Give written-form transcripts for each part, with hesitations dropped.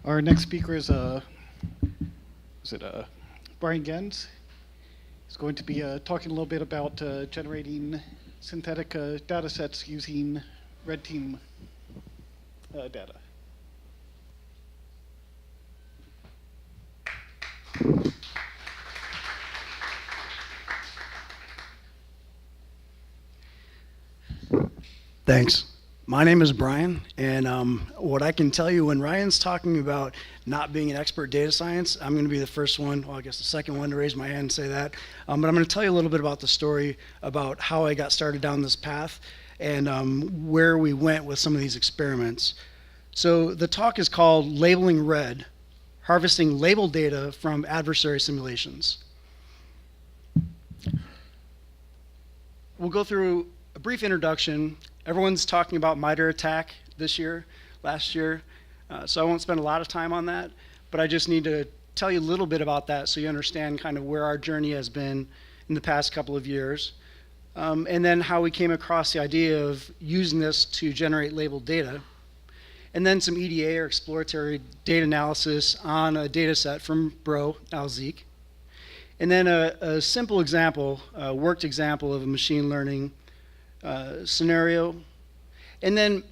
Our next speaker is Brian Genz. He's going to be talking a little bit about generating synthetic data sets using red team data. Thanks. My name is Brian, and what I can tell you, when Ryan's talking about not being an expert data science, I'm going to be the first one, well, I guess the second one to raise my hand and say that. But I'm going to tell you a little bit about the story about how I got started down this path and where we went with some of these experiments. So the talk is called Labeling Red, Harvesting Label Data from Adversary Simulations. We'll go through a brief introduction. Everyone's talking about MITRE ATT&CK this year, last year, so I won't spend a lot of time on that, but I just need to tell you a little bit about that so you understand kind of where our journey has been in the past couple of years, and then how we came across the idea of using this to generate labeled data, and then some EDA or exploratory data analysis on a data set from Bro, Alzik, and then a simple example, a worked example of a machine learning scenario. And then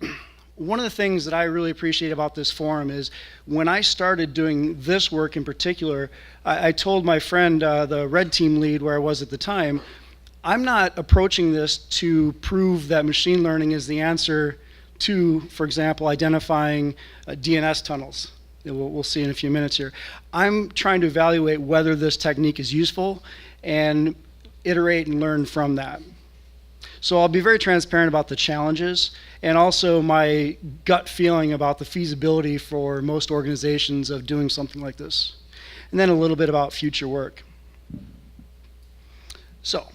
one of the things that I really appreciate about this forum is when I started doing this work in particular, I told my friend, the red team lead where I was at the time, I'm not approaching this to prove that machine learning is the answer to, for example, identifying DNS tunnels. We'll see in a few minutes here. I'm trying to evaluate whether this technique is useful and iterate and learn from that. So I'll be very transparent about the challenges and also my gut feeling about the feasibility for most organizations of doing something like this. And then a little bit about future work. So,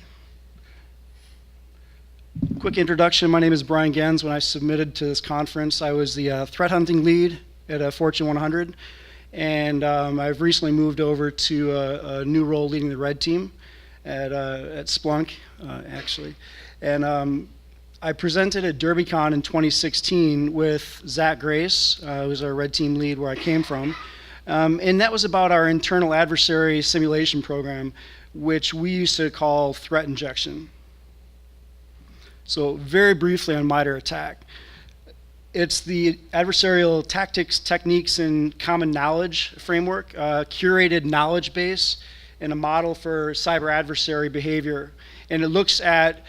quick introduction. My name is Brian Genz. When I submitted to this conference, I was the threat hunting lead at a Fortune 100. And I've recently moved over to a new role leading the red team at Splunk, actually. And I presented at DerbyCon in 2016 with Zach Grace, who was our red team lead where I came from. And that was about our internal adversary simulation program, which we used to call threat injection. So very briefly on MITRE ATT&CK. It's the adversarial tactics, techniques, and common knowledge framework, curated knowledge base, and a model for cyber adversary behavior. And it looks at,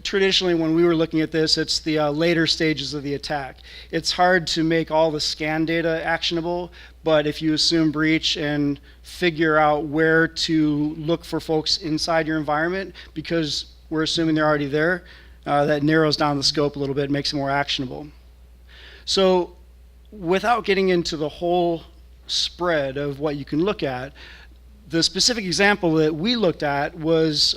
traditionally when we were looking at this, it's the later stages of the attack. It's hard to make all the scan data actionable, but if you assume breach and figure out where to look for folks inside your environment, because we're assuming they're already there, that narrows down the scope a little bit, makes it more actionable. So without getting into the whole spread of what you can look at, the specific example that we looked at was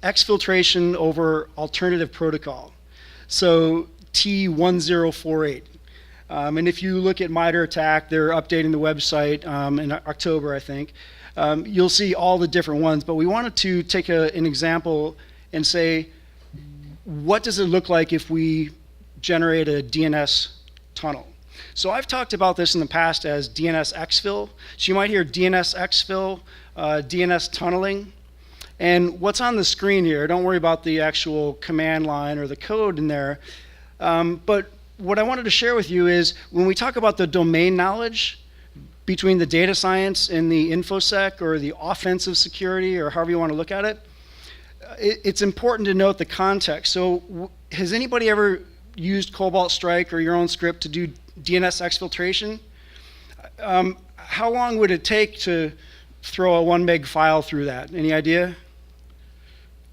exfiltration over alternative protocol, so T1048. And if you look at MITRE ATT&CK, they're updating the website in October, I think. You'll see all the different ones, but we wanted to take an example and say, what does it look like if we generate a DNS tunnel? So I've talked about this in the past as DNS Exfil. So you might hear DNS Exfil, DNS tunneling. And what's on the screen here, don't worry about the actual command line or the code in there, but what I wanted to share with you is when we talk about the domain knowledge between the data science and the InfoSec or the offensive security or however you want to look at it, it's important to note the context. So has anybody ever used Cobalt Strike or your own script to do DNS exfiltration? How long would it take to throw a 1 meg file through that? Any idea?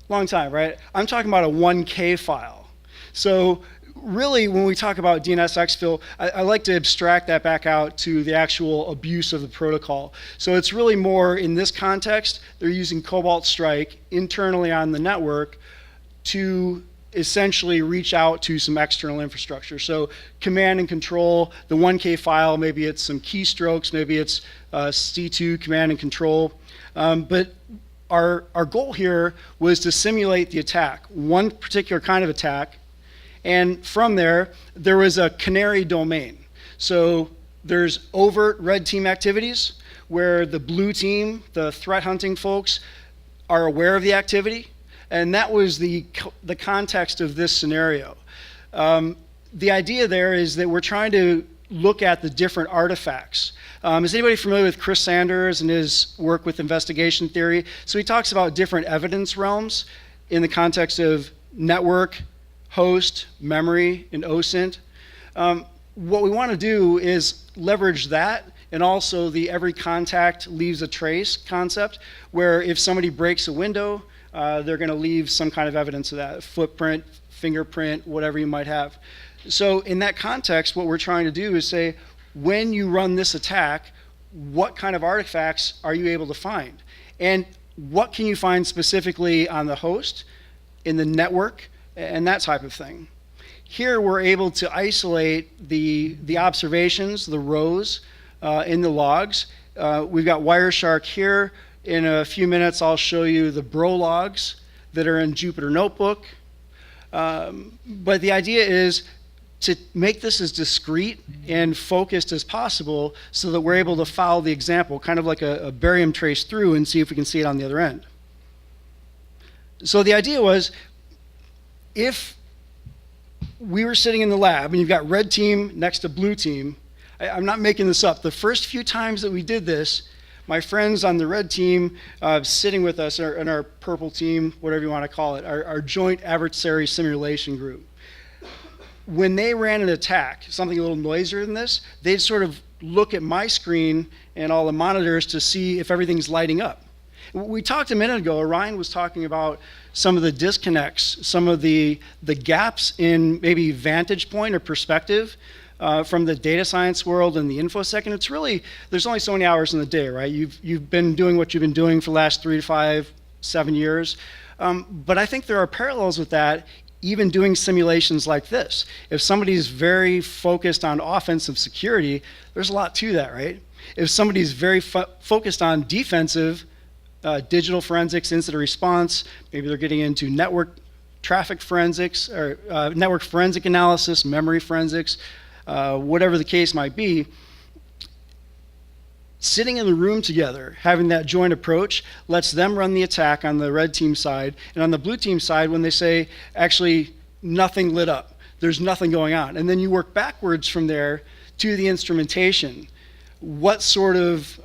Long time, right? I'm talking about a 1K file. So really, when we talk about DNS exfil, I like to abstract that back out to the actual abuse of the protocol. So it's really more in this context, they're using Cobalt Strike internally on the network to essentially reach out to some external infrastructure. So command and control, the 1K file, maybe it's some keystrokes, maybe it's C2 command and control. But our goal here was to simulate the attack, one particular kind of attack, and from there was a canary domain. So There's overt red team activities where the blue team, the threat hunting folks, are aware of the activity. And that was the context of this scenario. The idea there is that we're trying to look at the different artifacts. Is anybody familiar with Chris Sanders and his work with investigation theory? So he talks about different evidence realms in the context of network, host, memory, and OSINT. What we want to do is leverage that and also the every contact leaves a trace concept, where if somebody breaks a window, they're going to leave some kind of evidence of that, footprint, fingerprint, whatever you might have. So in that context, what we're trying to do is say, when you run this attack, what kind of artifacts are you able to find? And what can you find specifically on the host, in the network, and that type of thing. Here we're able to isolate the observations, the rows in the logs. We've got Wireshark here. In a few minutes I'll show you the bro logs that are in Jupyter Notebook. But the idea is to make this as discrete and focused as possible so that we're able to follow the example, kind of like a barium trace through, and see if we can see it on the other end. So the idea was, if we were sitting in the lab and you've got red team next to blue team, I'm not making this up. The first few times that we did this, my friends on the red team sitting with us, in our purple team, whatever you want to call it, our joint adversary simulation group, when they ran an attack, something a little noisier than this, they'd sort of look at my screen and all the monitors to see if everything's lighting up. We talked a minute ago, Ryan was talking about some of the disconnects, some of the gaps in maybe vantage point or perspective from the data science world and the InfoSec. And it's really, there's only so many hours in the day, right? You've been doing what you've been doing for the last 3 to 5, 7 years. But I think there are parallels with that, even doing simulations like this. If somebody's very focused on offensive security, there's a lot to that, right? If somebody's very focused on defensive, digital forensics, incident response, maybe they're getting into network traffic forensics, or network forensic analysis, memory forensics, whatever the case might be, sitting in the room together, having that joint approach, lets them run the attack on the red team side, and on the blue team side, when they say, actually, nothing lit up, there's nothing going on. And then you work backwards from there to the instrumentation. What sort of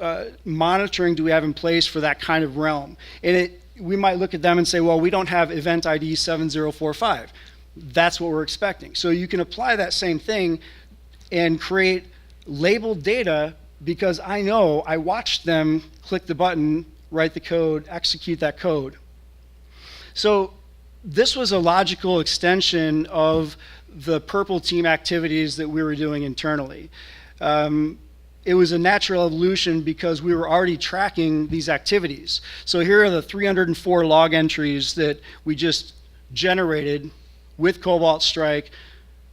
monitoring do we have in place for that kind of realm? And we might look at them and say, well, we don't have event ID 7045. That's what we're expecting. So you can apply that same thing and create labeled data, because I know I watched them click the button, write the code, execute that code. So this was a logical extension of the purple team activities that we were doing internally. It was a natural evolution because we were already tracking these activities. So here are the 304 log entries that we just generated with Cobalt Strike,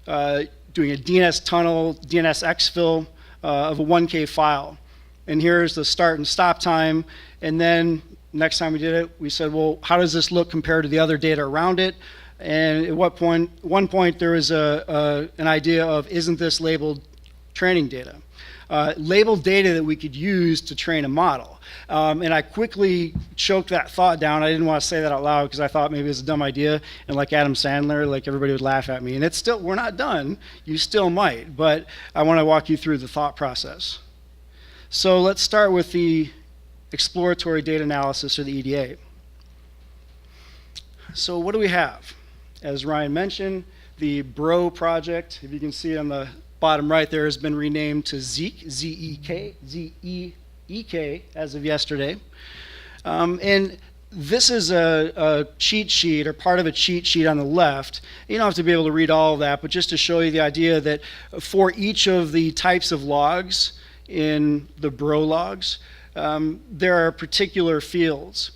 doing a DNS tunnel, DNS Exfil of a 1K file. And here's the start and stop time. And then next time we did it, we said, well, how does this look compared to the other data around it? And at one point there was an idea of, isn't this labeled training data? Labeled data that we could use to train a model. And I quickly choked that thought down. I didn't want to say that out loud because I thought maybe it was a dumb idea. And like Adam Sandler, like everybody would laugh at me. And it's still, we're not done. You still might. But I want to walk you through the thought process. So let's start with the Exploratory Data Analysis, or the EDA. So what do we have? As Ryan mentioned, the BRO project, if you can see on the bottom right there, has been renamed to Zeek, Z-E-E-K, as of yesterday. And this is a cheat sheet, or part of a cheat sheet on the left. You don't have to be able to read all of that, but just to show you the idea that for each of the types of logs in the BRO logs, there are particular fields.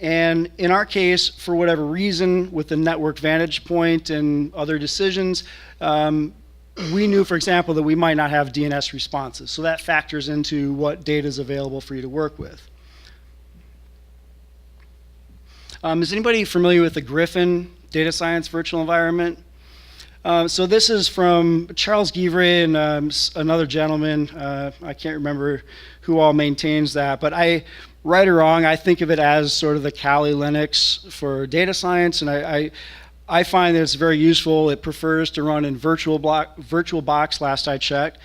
And in our case, for whatever reason, with the network vantage point and other decisions, we knew, for example, that we might not have DNS responses. So that factors into what data is available for you to work with. Is anybody familiar with the Griffin data science virtual environment? So this is from Charles Guivray and another gentleman. I can't remember who all maintains that, but right or wrong, I think of it as sort of the Kali Linux for data science, and I find that it's very useful. It prefers to run in VirtualBox, last I checked.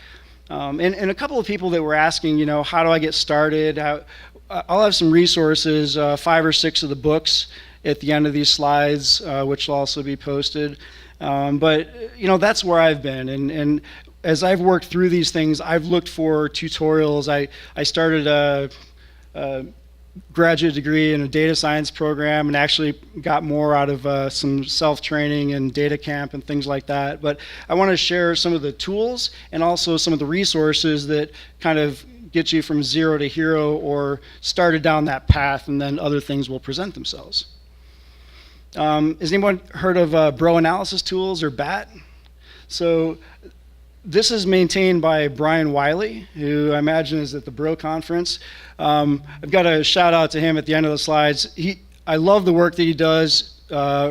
And a couple of people that were asking, you know, how do I get started? I'll have some resources, 5 or 6 of the books at the end of these slides, which will also be posted. But, you know, that's where I've been. And as I've worked through these things, I've looked for tutorials. I started a graduate degree in a data science program and actually got more out of some self-training and data camp and things like that. But I want to share some of the tools and also some of the resources that kind of get you from zero to hero or started down that path, and then other things will present themselves. Has anyone heard of Bro Analysis Tools, or BAT? So this is maintained by Brian Wiley, who I imagine is at the Bro conference. I've got a shout out to him at the end of the slides. I love the work that he does,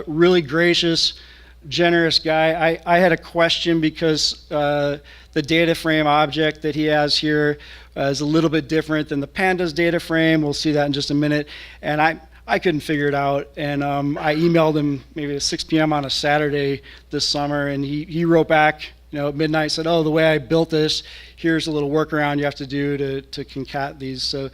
really gracious, generous guy. I had a question because the data frame object that he has here is a little bit different than the pandas data frame. We'll see that in just a minute. And I couldn't figure it out, and I emailed him maybe at 6 p.m. on a Saturday this summer, and he wrote back, you know, at midnight, said, oh, the way I built this, here's a little workaround you have to do to concat these. So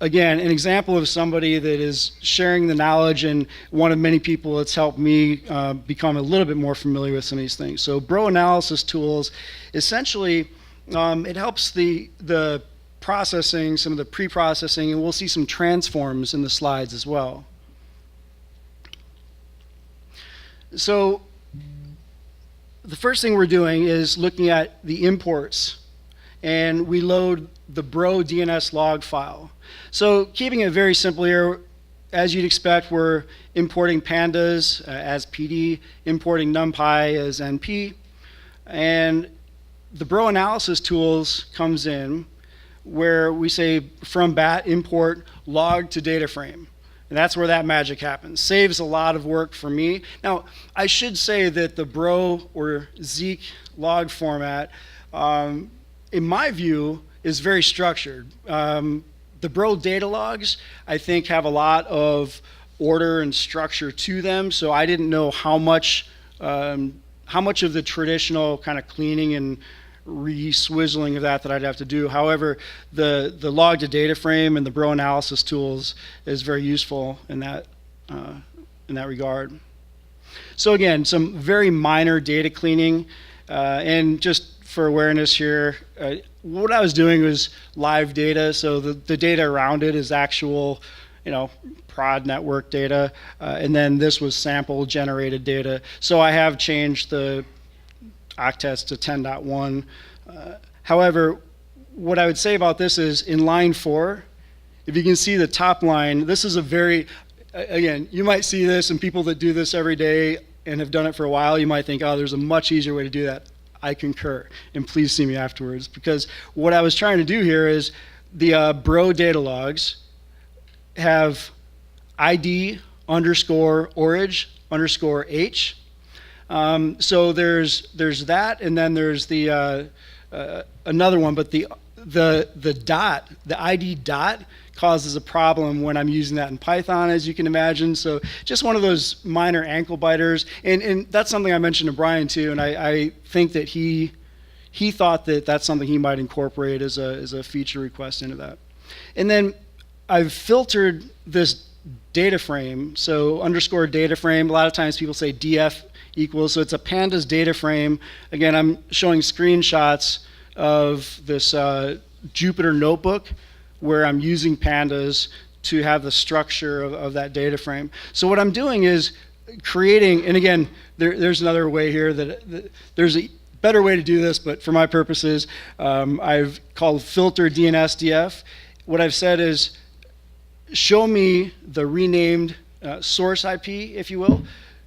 again, an example of somebody that is sharing the knowledge, and one of many people that's helped me become a little bit more familiar with some of these things. So Bro Analysis Tools, essentially, it helps the processing, some of the pre-processing, and we'll see some transforms in the slides as well. So the first thing we're doing is looking at the imports, and we load the Bro DNS log file. So keeping it very simple here, as you'd expect, we're importing pandas as PD, importing NumPy as NP, and the Bro Analysis Tools comes in where we say from BAT import log to data frame. And that's where that magic happens. Saves a lot of work for me. Now, I should say that the Bro or Zeek log format, in my view, is very structured. The Bro data logs, I think, have a lot of order and structure to them, so I didn't know how much of the traditional kind of cleaning and re-swizzling of that I'd have to do. However, the log to data frame and the Bro Analysis Tools is very useful in that regard. So again, some very minor data cleaning, and just for awareness here, what I was doing was live data, so the data around it is actual, you know, prod network data, and then this was sample generated data. So I have changed the octets to 10.1. However, what I would say about this is in line 4, if you can see the top line, this is a very, again, you might see this, and people that do this every day and have done it for a while, you might think, oh, there's a much easier way to do that. I concur, and please see me afterwards, because what I was trying to do here is the Bro data logs have ID _ origin _ so there's that, and then there's the another one, but the dot, the ID dot, causes a problem when I'm using that in Python, as you can imagine. So just one of those minor ankle biters, and that's something I mentioned to Brian too, and I think that he thought that that's something he might incorporate as a feature request into that. And then I've filtered this data frame, so _ data frame. A lot of times people say df equals, so it's a pandas data frame. Again, I'm showing screenshots of this Jupyter notebook where I'm using pandas to have the structure of that data frame. So what I'm doing is creating, and again, there's another way here that there's a better way to do this, but for my purposes, I've called filter DNSDF. What I've said is, show me the renamed source IP, if you will.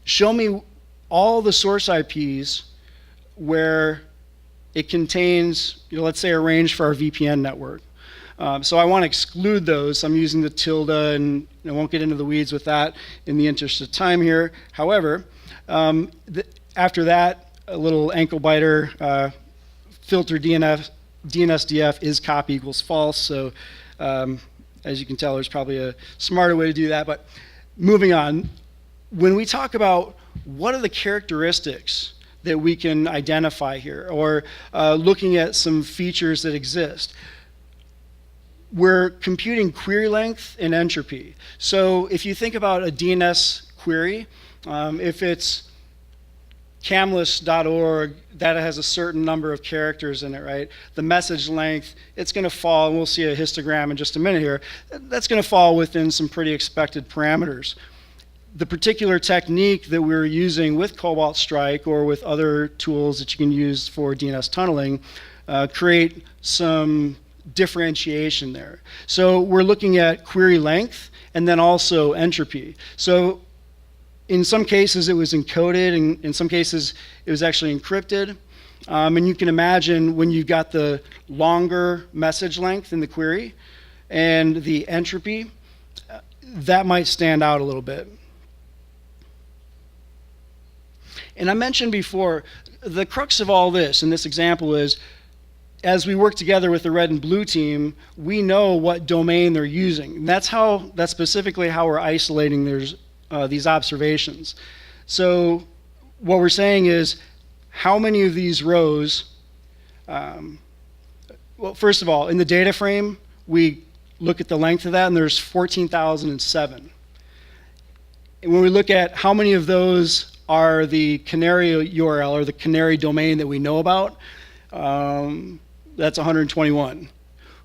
Show me all the source IPs where it contains, you know, let's say a range for our VPN network. So I want to exclude those. I'm using the tilde, and I won't get into the weeds with that in the interest of time here. However, After that, a little ankle biter, filter DNSDF is copy equals false. So as you can tell, there's probably a smarter way to do that. But moving on, when we talk about what are the characteristics that we can identify here, or looking at some features that exist, we're computing query length and entropy. So if you think about a DNS query, if it's CAMLIS.org, that has a certain number of characters in it, right? The message length, it's going to fall, and we'll see a histogram in just a minute here, that's going to fall within some pretty expected parameters. The particular technique that we're using with Cobalt Strike or with other tools that you can use for DNS tunneling create some differentiation there. So we're looking at query length and then also entropy. So in some cases it was encoded, and in some cases it was actually encrypted. And you can imagine when you've got the longer message length in the query and the entropy, that might stand out a little bit. And I mentioned before, the crux of all this in this example is, as we work together with the red and blue team, we know what domain they're using. And that's specifically how we're isolating these observations. So what we're saying is, how many of these rows, well, first of all, in the data frame, we look at the length of that, and there's 14,007. And when we look at how many of those are the canary URL or the canary domain that we know about, that's 121.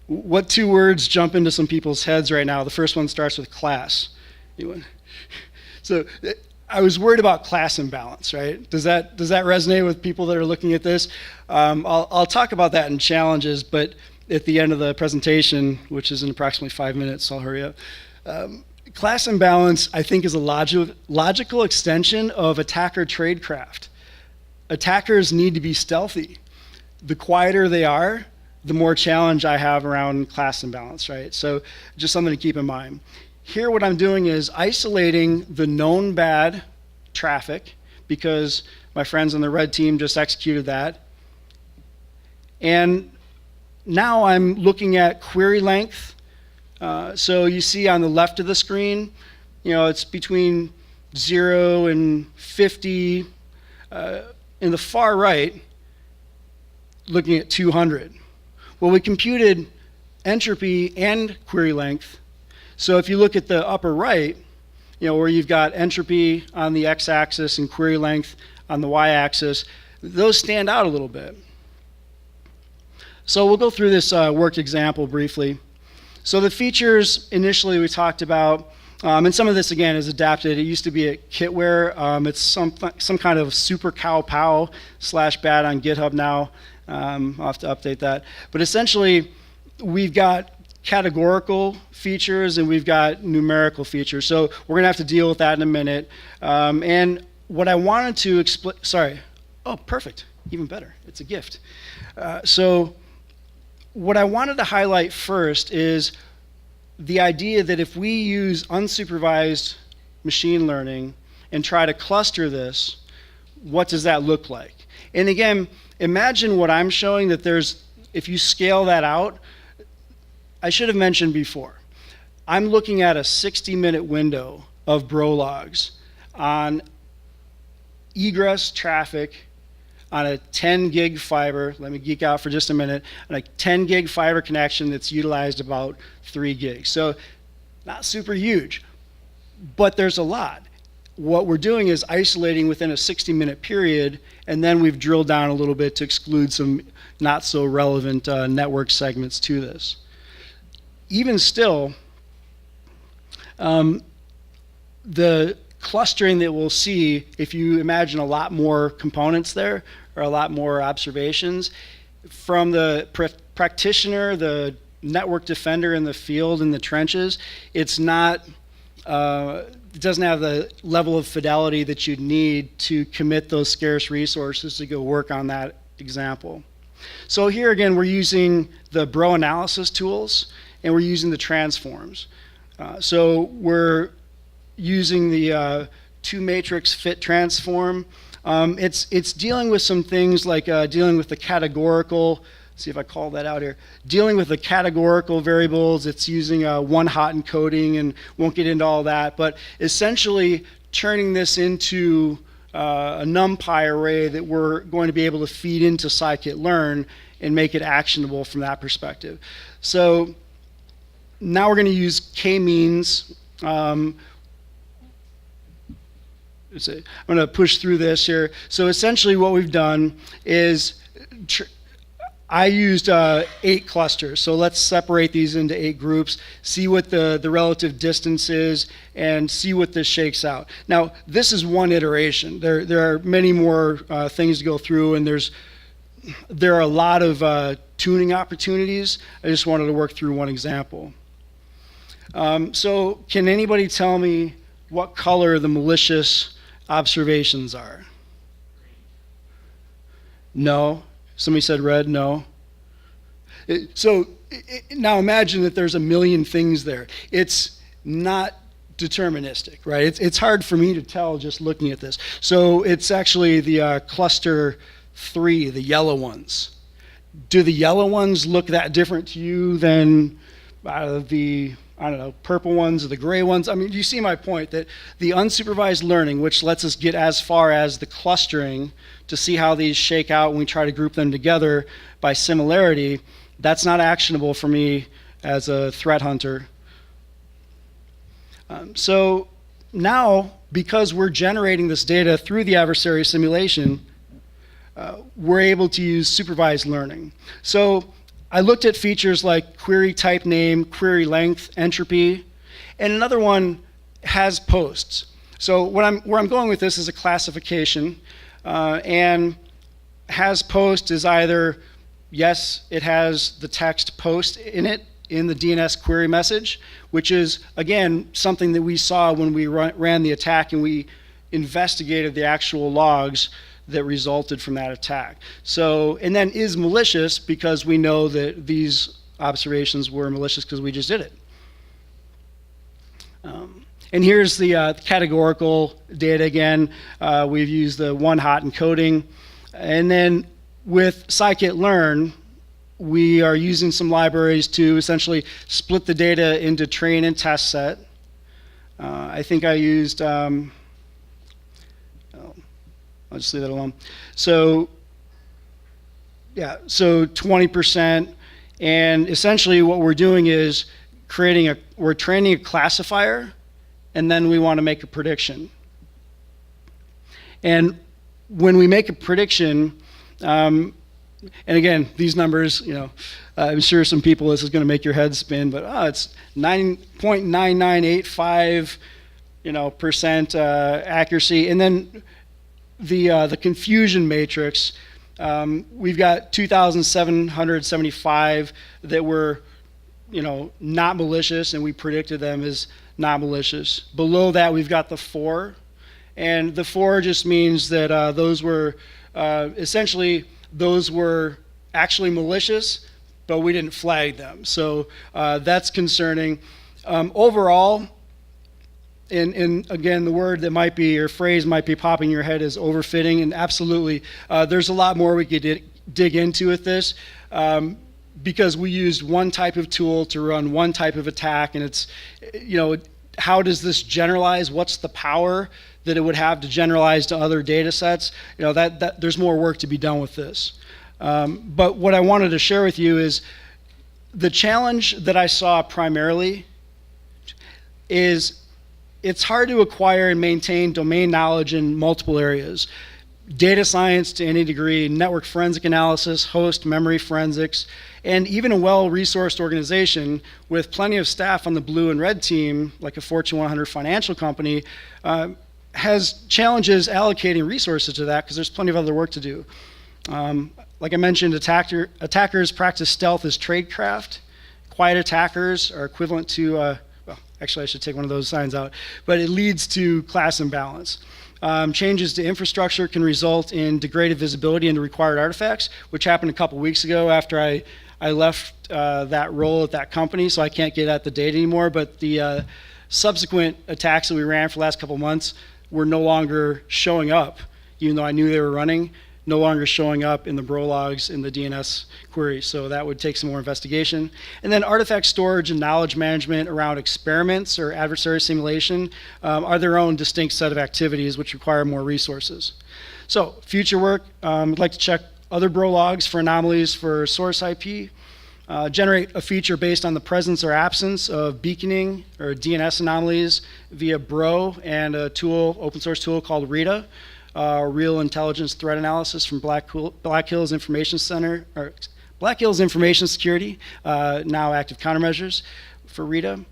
What two words jump into some people's heads right now? The first one starts with class. So I was worried about class imbalance, right? Does that resonate with people that are looking at this? I'll talk about that in challenges, but at the end of the presentation, which is in approximately 5 minutes, so I'll hurry up. Class imbalance, I think, is a logical extension of attacker tradecraft. Attackers need to be stealthy. The quieter they are, the more challenge I have around class imbalance, right? So just something to keep in mind. Here what I'm doing is isolating the known bad traffic, because my friends on the red team just executed that. And now I'm looking at query length. So you see on the left of the screen, it's between 0 and 50. In the far right, looking at 200. Well, we computed entropy and query length. So if you look at the upper right, where you've got entropy on the x-axis and query length on the y-axis, those stand out a little bit. So we'll go through this worked example briefly. So the features initially we talked about, and some of this again is adapted. It used to be at Kitware. It's some kind of super cow pow / bad on GitHub now. I'll have to update that. But essentially, we've got categorical features and we've got numerical features. So we're going to have to deal with that in a minute. And what I wanted to explain, oh, perfect, even better, it's a gift. So what I wanted to highlight first is the idea that if we use unsupervised machine learning and try to cluster this, what does that look like? And again, imagine what I'm showing, that if you scale that out, I should have mentioned before, I'm looking at a 60-minute window of bro logs on egress traffic on a 10 gig fiber. Let me geek out for just a minute. On a 10 gig fiber connection that's utilized about 3 gigs. So not super huge, but there's a lot. What we're doing is isolating within a 60-minute period, and then we've drilled down a little bit to exclude some not so relevant network segments to this. Even still, the clustering that we'll see, if you imagine a lot more components there, or a lot more observations, from the practitioner, the network defender in the field, in the trenches, it's not, it doesn't have the level of fidelity that you'd need to commit those scarce resources to go work on that example. So here again, we're using the bro analysis tools, and we're using the transforms. So we're using the 2-matrix fit transform It's dealing with some things like dealing with the categorical, see if I call that out here, dealing with the categorical variables. It's using one hot encoding, and won't get into all that, but essentially turning this into a NumPy array that we're going to be able to feed into scikit-learn and make it actionable from that perspective. So now we're going to use KMeans. I'm going to push through this here. So essentially what we've done is I used 8 clusters. So let's separate these into 8 groups, see what the relative distance is, and see what this shakes out. Now, this is one iteration. There are many more things to go through, and there are a lot of tuning opportunities. I just wanted to work through one example. So can anybody tell me what color the malicious observations are? No. Somebody said red. No. So now imagine that there's a million things there. It's not deterministic, right? It's hard for me to tell just looking at this. So it's actually the cluster 3, the yellow ones. Do the yellow ones look that different to you than the, I don't know, purple ones or the gray ones? I mean, do you see my point that the unsupervised learning, which lets us get as far as the clustering to see how these shake out when we try to group them together by similarity, that's not actionable for me as a threat hunter. So now, because we're generating this data through the adversary simulation, we're able to use supervised learning. So I looked at features like query type name, query length, entropy, and another one has posts. So where I'm going with this is a classification, and has post is either, yes, it has the text post in it in the DNS query message, which is, again, something that we saw when we ran the attack and we investigated the actual logs that resulted from that attack. So, and then is malicious because we know that these observations were malicious because we just did it. And here's the categorical data again. We've used the one hot encoding. And then with scikit-learn, we are using some libraries to essentially split the data into train and test set. I think I used, I'll just leave that alone. So, yeah, so 20%. And essentially what we're doing is we're training a classifier, and then we want to make a prediction. And when we make a prediction, and again, these numbers, I'm sure some people, this is going to make your head spin, but it's 9.9985, percent accuracy. And then the confusion matrix, we've got 2,775 that were, not malicious, and we predicted them as not malicious. Below that, we've got the 4, and the 4 just means that those were essentially those were actually malicious, but we didn't flag them. So that's concerning. Overall, and again, the word that might be, or phrase might be popping in your head is overfitting, and absolutely, there's a lot more we could dig into with this, because we used one type of tool to run one type of attack, and it's, how does this generalize? What's the power that it would have to generalize to other data sets? That there's more work to be done with this. But what I wanted to share with you is the challenge that I saw primarily is it's hard to acquire and maintain domain knowledge in multiple areas. Data science to any degree, network forensic analysis, host memory forensics, and even a well-resourced organization with plenty of staff on the blue and red team, like a Fortune 100 financial company, has challenges allocating resources to that because there's plenty of other work to do. Like I mentioned, attackers practice stealth as tradecraft. Quiet attackers are equivalent to, well, actually I should take one of those signs out, but it leads to class imbalance. Changes to infrastructure can result in degraded visibility into required artifacts, which happened a couple weeks ago after I left that role at that company, so I can't get at the data anymore, but the subsequent attacks that we ran for the last couple months were no longer showing up even though I knew they were running, no longer showing up in the bro logs in the DNS query. So that would take some more investigation. And then artifact storage and knowledge management around experiments or adversary simulation are their own distinct set of activities which require more resources. So future work, I'd like to check other bro logs for anomalies for source IP, generate a feature based on the presence or absence of beaconing or DNS anomalies via bro and a tool, open source tool called RITA, Real Intelligence Threat Analysis from Black Hills Information Center, or Black Hills Information Security, now active countermeasures for RITA,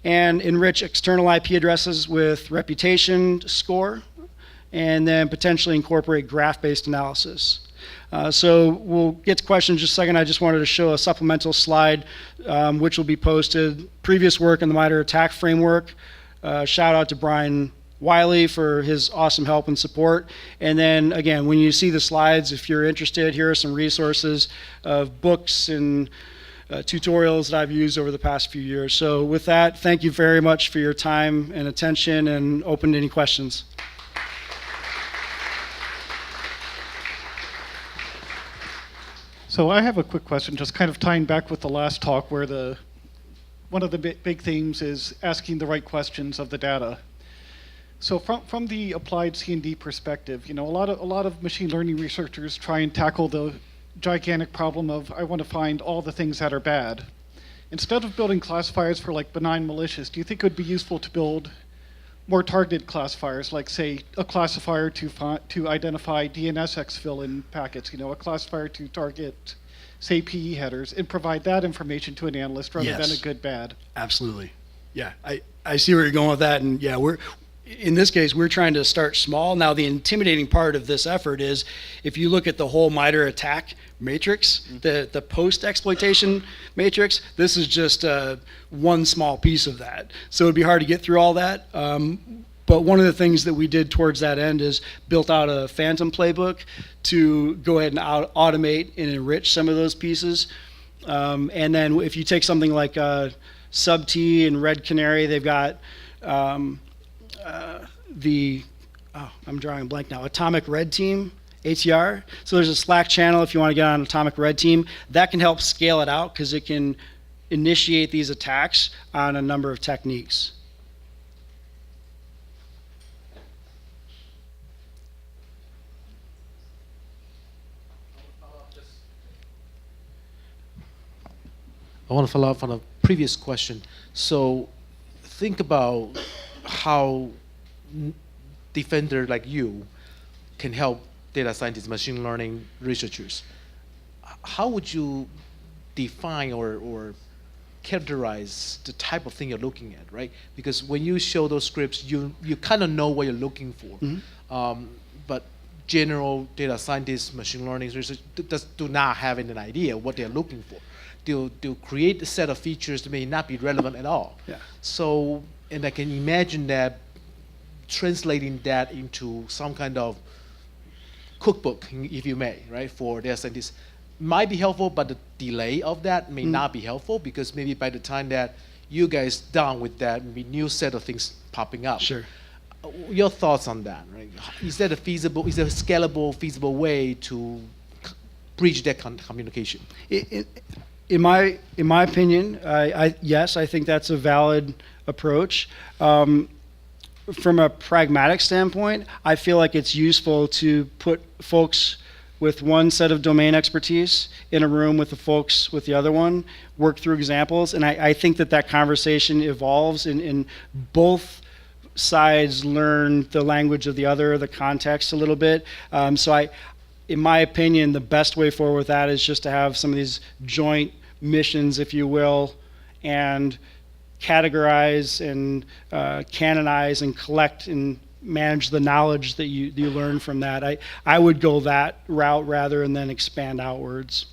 and enrich external IP addresses with reputation score, and then potentially incorporate graph-based analysis. So we'll get to questions in just a second. I just wanted to show a supplemental slide which will be posted. Previous work in the MITRE ATT&CK Framework. Shout out to Brian Wiley for his awesome help and support. And then again, when you see the slides, if you're interested, here are some resources of books and tutorials that I've used over the past few years. So with that, thank you very much for your time and attention, and open to any questions. So I have a quick question, just kind of tying back with the last talk, where one of the big themes is asking the right questions of the data. So from the applied C&D perspective, a lot of machine learning researchers try and tackle the gigantic problem of, I want to find all the things that are bad. Instead of building classifiers for like benign malicious, do you think it would be useful to build more targeted classifiers, like say a classifier to identify DNS exfil in packets, a classifier to target, say, PE headers, and provide that information to an analyst rather than a good bad? Absolutely. Yeah, I see where you're going with that, and yeah, in this case, we're trying to start small. Now, the intimidating part of this effort is if you look at the whole MITRE ATT&CK matrix, the post-exploitation matrix, this is just one small piece of that. So it'd be hard to get through all that. But one of the things that we did towards that end is built out a phantom playbook to go ahead and automate and enrich some of those pieces. And then if you take something like SubT and Red Canary, they've got I'm drawing a blank now, Atomic Red Team, ATR. So there's a Slack channel if you want to get on Atomic Red Team. That can help scale it out because it can initiate these attacks on a number of techniques. I want to follow up on a previous question. So think about how defender like you can help data scientists, machine learning researchers. How would you define or characterize the type of thing you're looking at, right? Because when you show those scripts, you kind of know what you're looking for. Mm-hmm. But general data scientists, machine learning researchers do not have an idea what they're looking for. They'll create a set of features that may not be relevant at all. Yeah. So, and I can imagine that translating that into some kind of cookbook, if you may, right, for data scientists might be helpful, but the delay of that may not be helpful, because maybe by the time that you guys done with that, maybe new set of things popping up. Sure. Your thoughts on that, right? Is that a scalable, feasible way to bridge that communication? In my opinion, yes, I think that's a valid approach. From a pragmatic standpoint, I feel like it's useful to put folks with one set of domain expertise in a room with the folks with the other one, work through examples, and I think that conversation evolves and both sides learn the language of the other, the context a little bit. So in my opinion, the best way forward with that is just to have some of these joint missions, if you will, and categorize and canonize and collect and manage the knowledge that you learn from that. I would go that route rather and then expand outwards.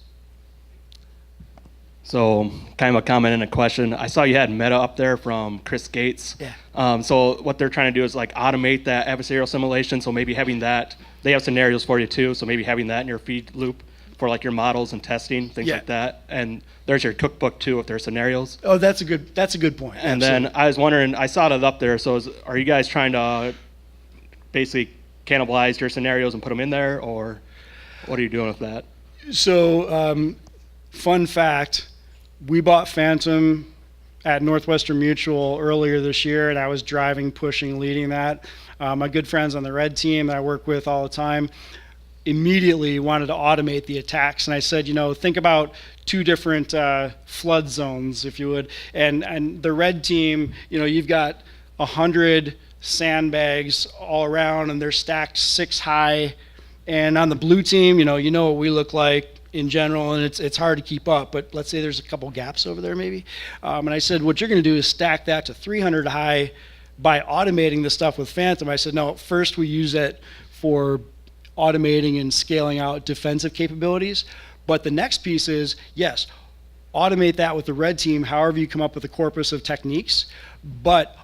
So kind of a comment and a question. I saw you had meta up there from Chris Gates. Yeah. So what they're trying to do is like automate that adversarial simulation. So maybe having that, they have scenarios for you too. So maybe having that in your feed loop for like your models and testing, things like that. And there's your cookbook too if there's scenarios. Oh, that's a good point. And then I was wondering, I saw that up there. So are you guys trying to basically cannibalize your scenarios and put them in there, or what are you doing with that? So, fun fact, we bought Phantom at Northwestern Mutual earlier this year, and I was driving, pushing, leading that. My good friends on the red team that I work with all the time immediately wanted to automate the attacks. And I said, think about two different flood zones, if you would. And the red team, you've got 100 sandbags all around, and they're stacked 6 high. And on the blue team, you know what we look like in general, and it's hard to keep up, but let's say there's a couple gaps over there maybe. And I said, what you're going to do is stack that to 300 high by automating the stuff with Phantom. I said, no, first we use it for automating and scaling out defensive capabilities, but the next piece is, yes, automate that with the red team, however you come up with a corpus of techniques, but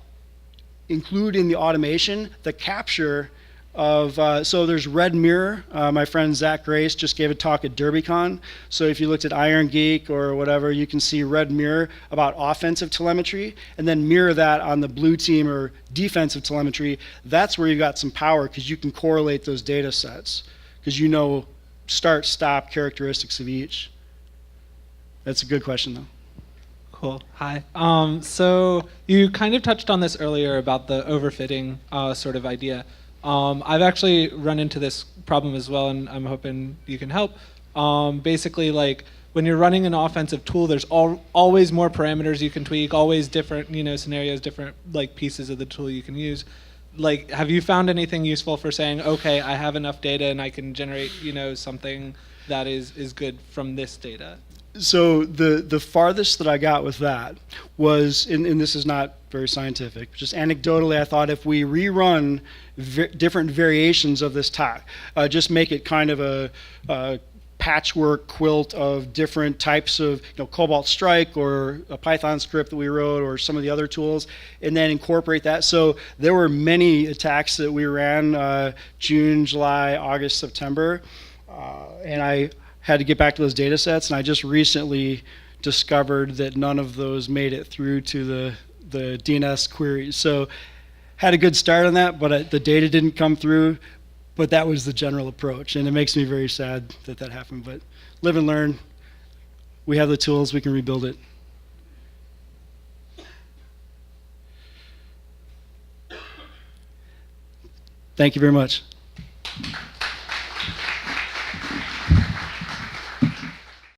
include in the automation the capture of, so there's Red Mirror. My friend Zach Grace just gave a talk at DerbyCon. So if you looked at Iron Geek or whatever, you can see Red Mirror about offensive telemetry, and then mirror that on the blue team or defensive telemetry. That's where you've got some power, because you can correlate those data sets, because you know start, stop characteristics of each. That's a good question, though. Cool. Hi. So you kind of touched on this earlier about the overfitting sort of idea. I've actually run into this problem as well, and I'm hoping you can help. Basically, like when you're running an offensive tool, there's always more parameters you can tweak, always different, scenarios, different like pieces of the tool you can use. Like, have you found anything useful for saying, okay, I have enough data and I can generate, something that is good from this data? So the farthest that I got with that was, and this is not very scientific, just anecdotally, I thought if we rerun different variations of this talk, just make it kind of a patchwork quilt of different types of Cobalt Strike or a Python script that we wrote or some of the other tools, and then incorporate that. So there were many attacks that we ran June, July, August, September, and I had to get back to those data sets, and I just recently discovered that none of those made it through to the DNS queries. So had a good start on that, but the data didn't come through, but that was the general approach, and it makes me very sad that that happened. But live and learn. We have the tools, we can rebuild it. Thank you very much.